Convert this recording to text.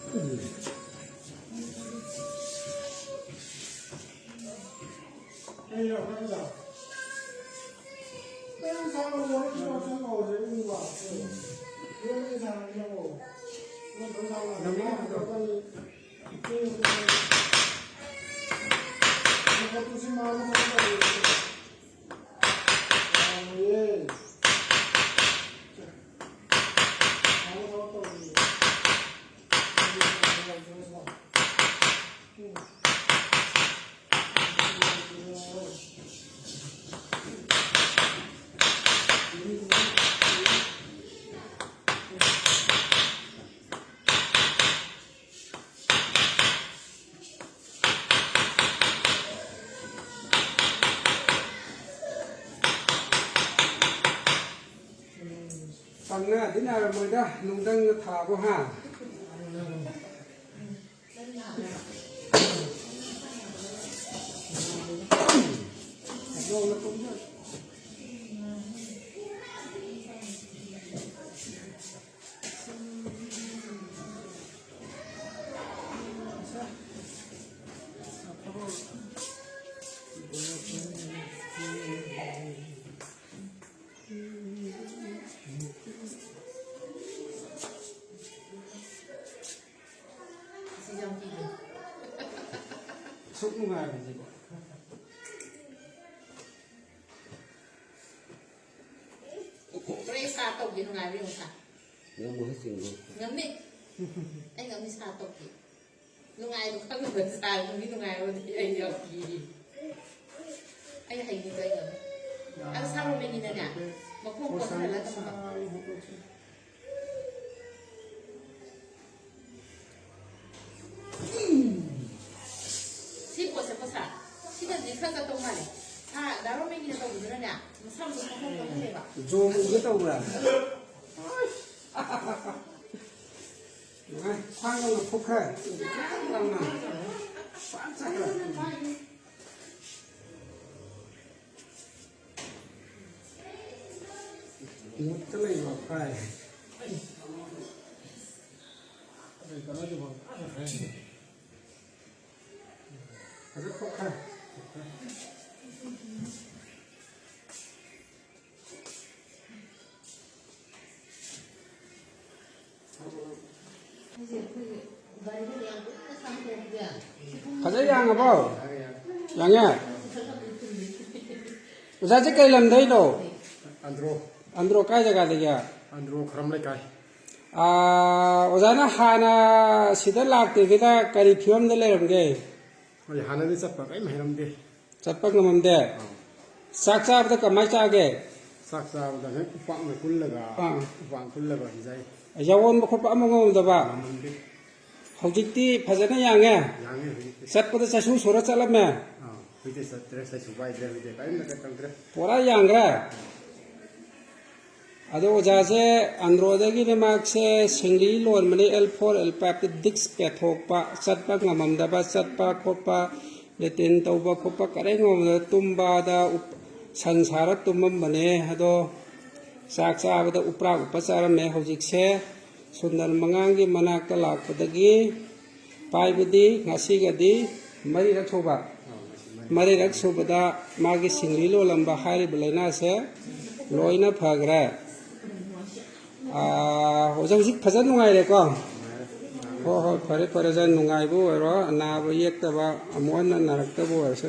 ฟังนะที่น่าเราไม่ได้ลุงตั้งถาก็ห้าลงแล้วก็ไม่สุกงานจริงก็ได้ซาตกอยู่ตรงไหนไม่รู้ค่ะ Ngâm mới xỉu luôn. Ngấm đi anh ngấm đi xà tộc gì lúc này lúc khác là vẫn xà không biết lúc này luôn thì anh hiểu gì anh hành gì vậy ngấm ăn sao mà mình nhìn nhỉ mà không có thể là tao mà ship của sẽ có xả ship là gì khác ra tông này à đã lúc mình nhìn tàu gì nữa nhỉ mà sao mình không có thể bảo zoom cái tàu là khoan nó phúc khai làm nào phán sạch rồi cái này vào khai rất phúc khai 가자 양 아빠 양이야 우사 찍게 làm thấy đâu andro cái jaga đấy kìa andro khram lại cái usa na hana sida lakte kita kari film de le ramge rồi hana đi sắp cái mà làm đi chapak namam de saksa abda kamai cha ge sắc sao là hết quặng người cún là quặng cún là gì vậy yawon ba khopa among da ba làm đi hojikti phajana yange yang ấy satpada chasu sura chalame bây giờ sẽ sai số bài bây giờ cái mà cái tăng cái pora yangra ado oja se android gi ne mak se singli lon mani l4 l5 te dix pe thok pa satpa ngamam da ba satpa khopa letin tawba khopa kare ngom da tumba da sansara tumam mane ado sak sa ba da upra upasara me hojik se sundar mangang gi manak ta lak padagi pai budi ngasi ga di mari rak soba mari rak soba da magi singli lo lamba hari belena se loina phagra hojik phajan nungai re ko ho phare phare jan nungai bu ro na bu yek ta ba amon na narak ta bu se